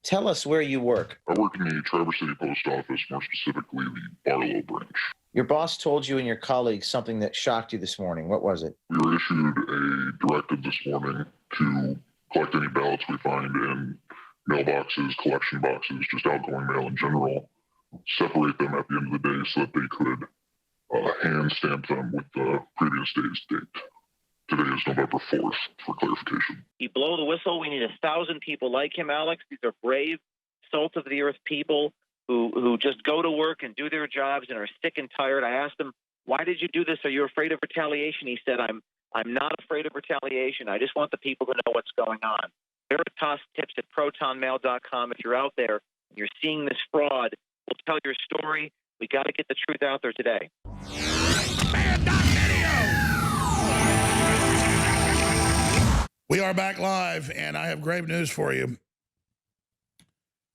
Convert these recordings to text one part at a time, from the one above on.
Tell us where you work. I work in the Traverse City Post Office, more specifically the Ballot branch. Your boss told you and your colleagues something that shocked you this morning. What was it? We were issued a directive this morning to collect any ballots we find in mailboxes, collection boxes, just outgoing mail in general, separate them at the end of the day so that they could hand stamp them with the previous day's date. Today is November 4th, for clarification. You blow the whistle. We need 1,000 people like him, Alex. These are brave, salt-of-the-earth people who just go to work and do their jobs and are sick and tired. I asked him, why did you do this? Are you afraid of retaliation? He said, I'm not afraid of retaliation. I just want the people to know what's going on. Veritas tips at protonmail.com. If you're out there and you're seeing this fraud, we'll tell your story. We got to get the truth out there today. We are back live, and I have grave news for you.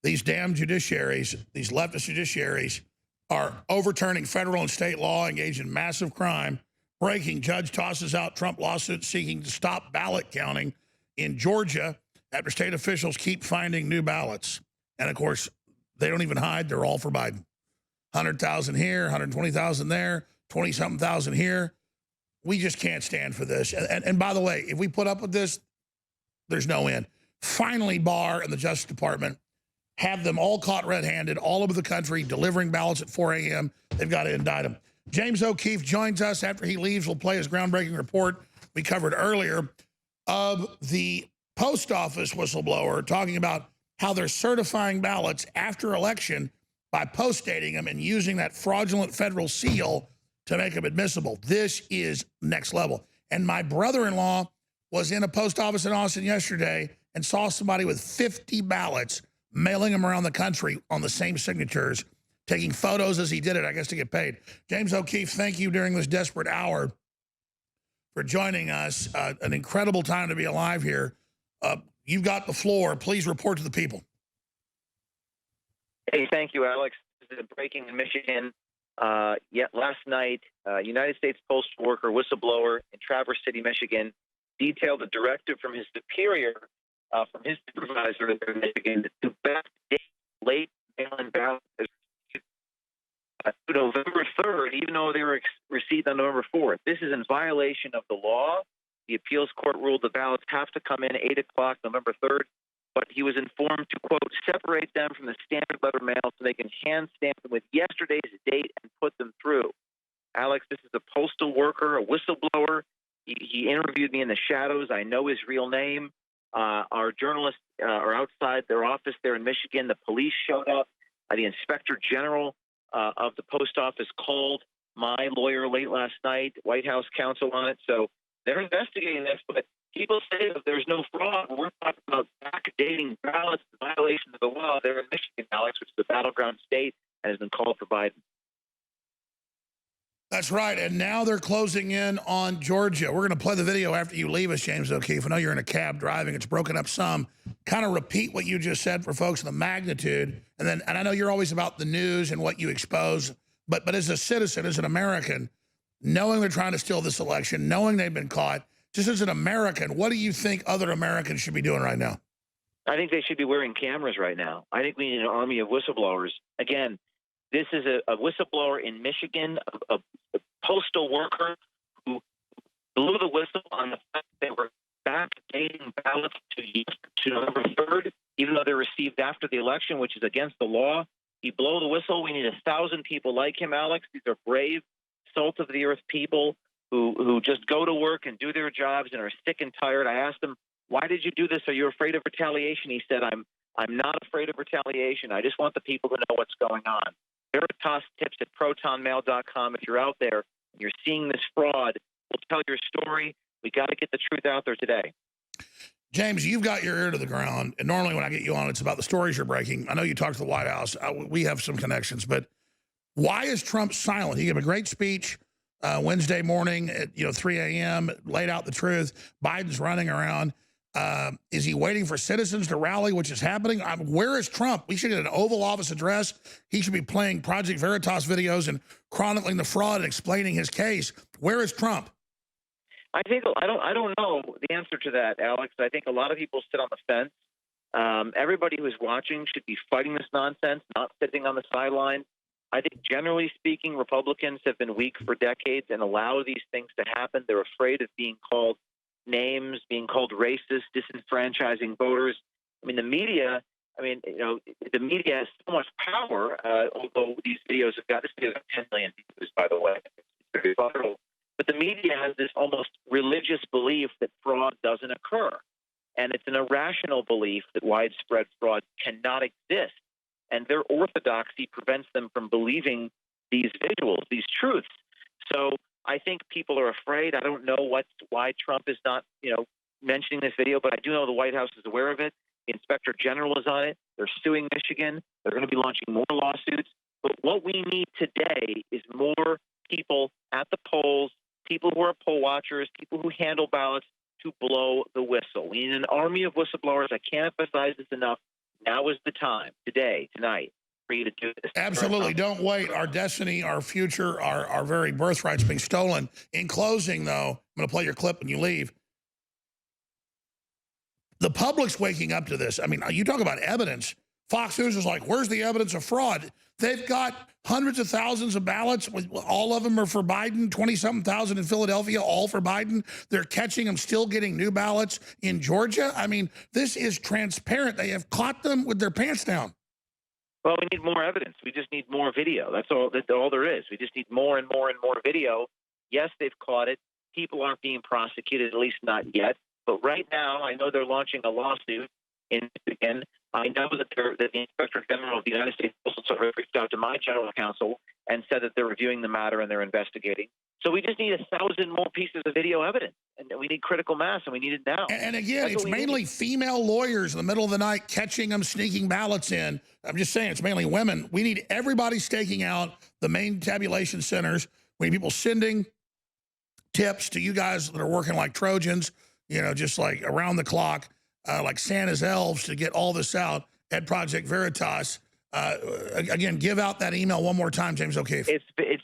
These damn judiciaries, these leftist judiciaries, are overturning federal and state law, engaged in massive crime. Breaking, judge tosses out Trump lawsuit seeking to stop ballot counting in Georgia after state officials keep finding new ballots. And, of course, they don't even hide. They're all for Biden. 100,000 here, 120,000 there, 20-something thousand here. We just can't stand for this. And by the way, if we put up with this, there's no end. Finally, Barr and the Justice Department have them all caught red-handed all over the country, delivering ballots at 4 a.m. They've got to indict them. James O'Keefe joins us. After he leaves, we'll play his groundbreaking report we covered earlier of the post office whistleblower talking about how they're certifying ballots after election by post-dating them and using that fraudulent federal seal to make them admissible. This is next level. And my brother-in-law was in a post office in Austin yesterday and saw somebody with 50 ballots mailing them around the country on the same signatures, taking photos as he did it, I guess, to get paid. James O'Keefe, thank you during this desperate hour for joining us. An incredible time to be alive here. You've got the floor. Please report to the people. Hey, thank you, Alex. This is breaking in Michigan. Yet last night, United States postal worker whistleblower in Traverse City, Michigan, detailed a directive from his superior, from his supervisor there in Michigan, to backdate late mail-in ballots to November 3rd, even though they were received on November 4th. This is in violation of the law. The appeals court ruled the ballots have to come in 8 o'clock November 3rd, but he was informed to, quote, separate them from the standard letter mail so they can hand stamp them with yesterday's date and put them through. Alex, this is a postal worker, a whistleblower. He interviewed me in the shadows. I know his real name. Our journalists are outside their office there in Michigan. The police showed up. The inspector general of the post office called my lawyer late last night, White House counsel on it. So they're investigating this, but people say that there's no fraud. We're talking about backdating ballots in violation of the law there in Michigan, Alex, which is a battleground state and has been called for Biden. That's right, and now they're closing in on Georgia. We're going to play the video after you leave us, James O'Keefe. I know you're in a cab driving. It's broken up some. Kind of repeat what you just said for folks, the magnitude. And I know you're always about the news and what you expose, but as a citizen, as an American, knowing they're trying to steal this election, knowing they've been caught, just as an American, what do you think other Americans should be doing right now? I think they should be wearing cameras right now. I think we need an army of whistleblowers. Again, this is a whistleblower in Michigan, a postal worker who blew the whistle on the fact they were backdating ballots to November 3rd, even though they're received after the election, which is against the law. He blew the whistle. We need 1,000 people like him, Alex. These are brave, salt-of-the-earth people who just go to work and do their jobs and are sick and tired. I asked him, why did you do this? Are you afraid of retaliation? He said, I'm not afraid of retaliation. I just want the people to know what's going on. Veritas tips at protonmail.com. If you're out there and you're seeing this fraud, we'll tell your story. We got to get the truth out there today. James, you've got your ear to the ground, and normally when I get you on, it's about the stories you're breaking. I know you talked to the White House. We have some connections, but why is Trump silent? He gave a great speech Wednesday morning at 3 a.m., laid out the truth. Biden's running around. Is he waiting for citizens to rally, which is happening? Where is Trump? We should get an Oval Office address. He should be playing Project Veritas videos and chronicling the fraud and explaining his case. Where is Trump? I don't know the answer to that, Alex. I think a lot of people sit on the fence. Everybody who's watching should be fighting this nonsense, not sitting on the sidelines. I think generally speaking, Republicans have been weak for decades and allow these things to happen. They're afraid of being called names, being called racist, disenfranchising voters. I mean, the media, the media has so much power, although these videos have got, this video has 10 million views, by the way. It's very viral. But the media has this almost religious belief that fraud doesn't occur. And it's an irrational belief that widespread fraud cannot exist. And their orthodoxy prevents them from believing these visuals, these truths. So I think people are afraid. I don't know why Trump is not, mentioning this video, but I do know the White House is aware of it. The Inspector General is on it. They're suing Michigan. They're going to be launching more lawsuits. But what we need today is more people at the polls, people who are poll watchers, people who handle ballots to blow the whistle. We need an army of whistleblowers. I can't emphasize this enough. Now is the time, today, tonight, for you to do this. Absolutely. Don't wait. Our destiny, our future, our very birthrights being stolen. In closing, though, I'm going to play your clip when you leave. The public's waking up to this. I mean, you talk about evidence. Fox News is like, where's the evidence of fraud? They've got hundreds of thousands of ballots. All of them are for Biden, 20-something thousand in Philadelphia, all for Biden. They're catching them, still getting new ballots in Georgia. I mean, this is transparent. They have caught them with their pants down. Well, we need more evidence. We just need more video. That's all there is. We just need more and more and more video. Yes, they've caught it. People aren't being prosecuted, at least not yet. But right now, I know they're launching a lawsuit in Michigan. I know that the Inspector General of the United States Postal Service reached out to my general counsel and said that they're reviewing the matter and they're investigating. So we just need 1,000 more pieces of video evidence, and we need critical mass, and we need it now. And again, it's mainly female lawyers in the middle of the night catching them, sneaking ballots in. I'm just saying it's mainly women. We need everybody staking out the main tabulation centers. We need people sending tips to you guys that are working like Trojans, just like around the clock. Like Santa's elves to get all this out at Project Veritas. Again, give out that email one more time, James O'Keefe. It's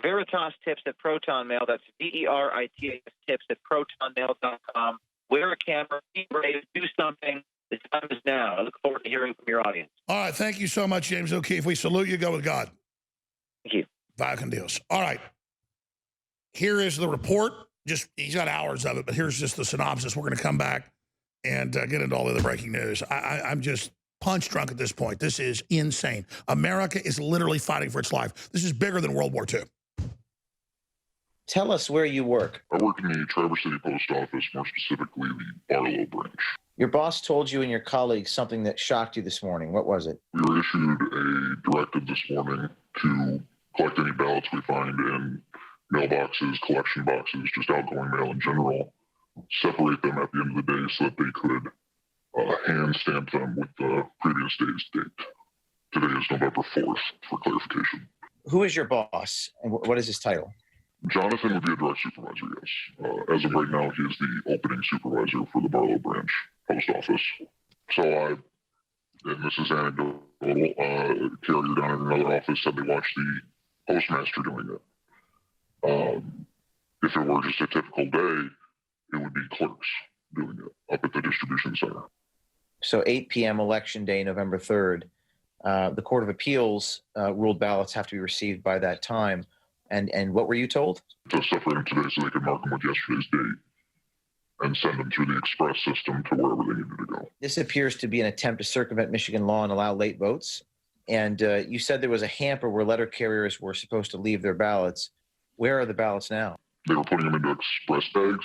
Veritas tips at Proton Mail. That's VERITAS tips at protonmail.com. Wear a camera, be brave, do something. The time is now. I look forward to hearing from your audience. All right. Thank you so much, James O'Keefe. We salute you. Go with God. Thank you. Vaya con Dios. All right. Here is the report. He's got hours of it, but here's just the synopsis. We're going to come back and get into all of the breaking news. I'm just punch drunk at this point. This is insane. America is literally fighting for its life. This is bigger than World War II. Tell us where you work. I work in the Traverse City Post Office, more specifically the Barlow branch. Your boss told you and your colleagues something that shocked you this morning. What was it? We were issued a directive this morning to collect any ballots we find in mailboxes, collection boxes, just outgoing mail in general, separate them at the end of the day so that they could hand stamp them with the previous day's date. Today is November 4th, for clarification. Who is your boss, and what is his title? Jonathan would be a direct supervisor, yes. As of right now, he is the opening supervisor for the Barlow branch post office. So and this is anecdotal, carrier down in another office said they watched the postmaster doing it. If it were just a typical day, it would be clerks doing it up at the distribution center. So 8 p.m. election day, November 3rd, the Court of Appeals ruled ballots have to be received by that time. And what were you told? To separate them today so they could mark them with yesterday's date and send them through the express system to wherever they needed to go. This appears to be an attempt to circumvent Michigan law and allow late votes. And you said there was a hamper where letter carriers were supposed to leave their ballots. Where are the ballots now? They were putting them into express bags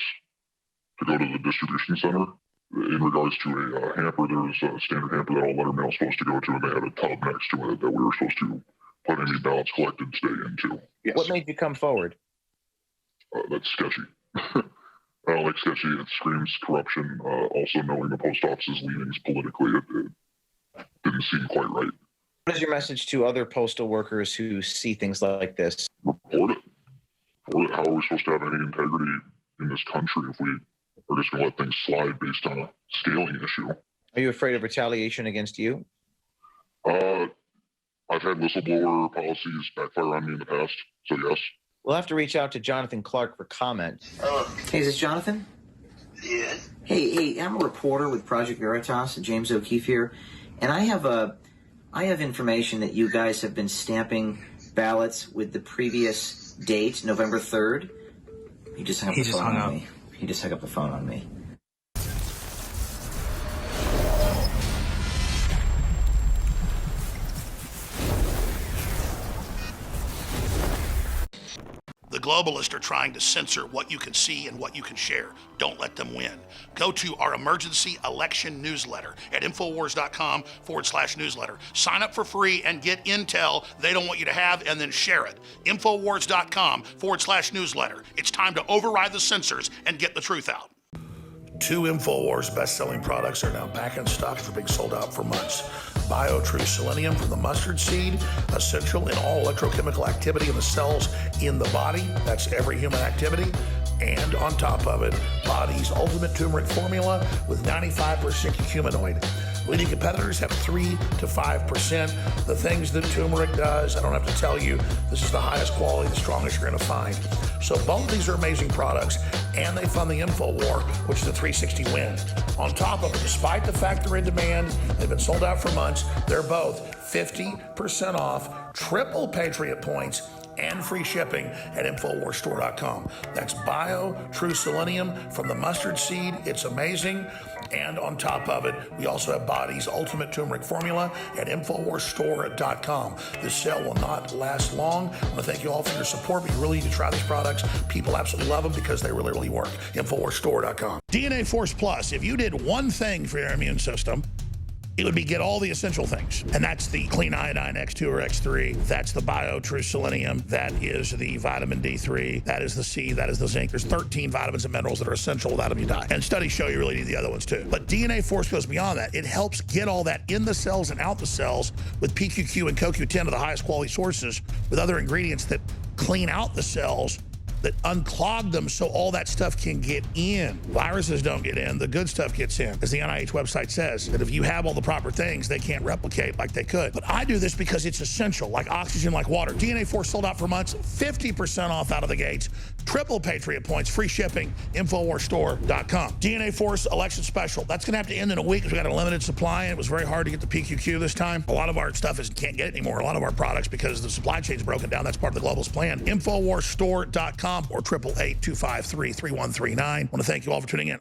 to go to the distribution center. In regards to a hamper, there was a standard hamper that all letter mail is supposed to go to, and they had a tub next to it that we were supposed to put any ballots collected today into. Yes. What made you come forward? That's sketchy. I don't like sketchy. It screams corruption. Also, knowing the post office's leanings politically, it didn't seem quite right. What is your message to other postal workers who see things like this? Report it. How are we supposed to have any integrity in this country if we are just going to let things slide based on a scaling issue? Are you afraid of retaliation against you? I've had whistleblower policies backfire on me in the past, so yes. We'll have to reach out to Jonathan Clark for comment. Hey, is this Jonathan? Yes. Hey, I'm a reporter with Project Veritas, James O'Keefe here, and I have information that you guys have been stamping ballots with the previous date, November 3rd. He just hung up the phone on me. He just hung up the phone on me. The globalists are trying to censor what you can see and what you can share. Don't let them win. Go to our emergency election newsletter at Infowars.com/newsletter. Sign up for free and get intel they don't want you to have, and then share it. Infowars.com/newsletter. It's time to override the censors and get the truth out. 2 InfoWars best-selling products are now back in stock after being sold out for months. BioTrue Selenium from the mustard seed, essential in all electrochemical activity in the cells in the body. That's every human activity. And on top of it, Body's ultimate turmeric formula with 95% curcuminoid. Leading competitors have 3 to 5%. The things that turmeric does, I don't have to tell you, this is the highest quality, the strongest you're going to find. So both of these are amazing products, and they fund the info war, which is a 360 win. On top of it, despite the fact they're in demand, they've been sold out for months, they're both 50% off, triple Patriot points, and free shipping at InfoWarsStore.com. That's BioTrue Selenium from the mustard seed. It's amazing. And on top of it, we also have Body's ultimate turmeric formula at InfoWarsStore.com. This sale will not last long. I want to thank you all for your support, but you really need to try these products. People absolutely love them because they really, really work. InfoWarsStore.com. DNA Force Plus. If you did one thing for your immune system, it would be get all the essential things. And that's the clean iodine X2 or X3. That's the BioTrue Selenium. That is the vitamin D3. That is the C. That is the zinc. There's 13 vitamins and minerals that are essential. Without them, you die. And studies show you really need the other ones too. But DNA Force goes beyond that. It helps get all that in the cells and out the cells with PQQ and CoQ10 of the highest quality sources with other ingredients that clean out the cells, that unclog them so all that stuff can get in. Viruses don't get in, the good stuff gets in. As the NIH website says, that if you have all the proper things, they can't replicate like they could. But I do this because it's essential, like oxygen, like water. DNA Force sold out for months, 50% off out of the gates, triple Patriot points, free shipping, InfoWarsStore.com. DNA Force election special. That's gonna have to end in a week because we got a limited supply and it was very hard to get the PQQ this time. A lot of our stuff can't get it anymore, a lot of our products, because the supply chain's broken down. That's part of the globalist plan. InfoWarsStore.com or 888-253-3139. I want to thank you all for tuning in.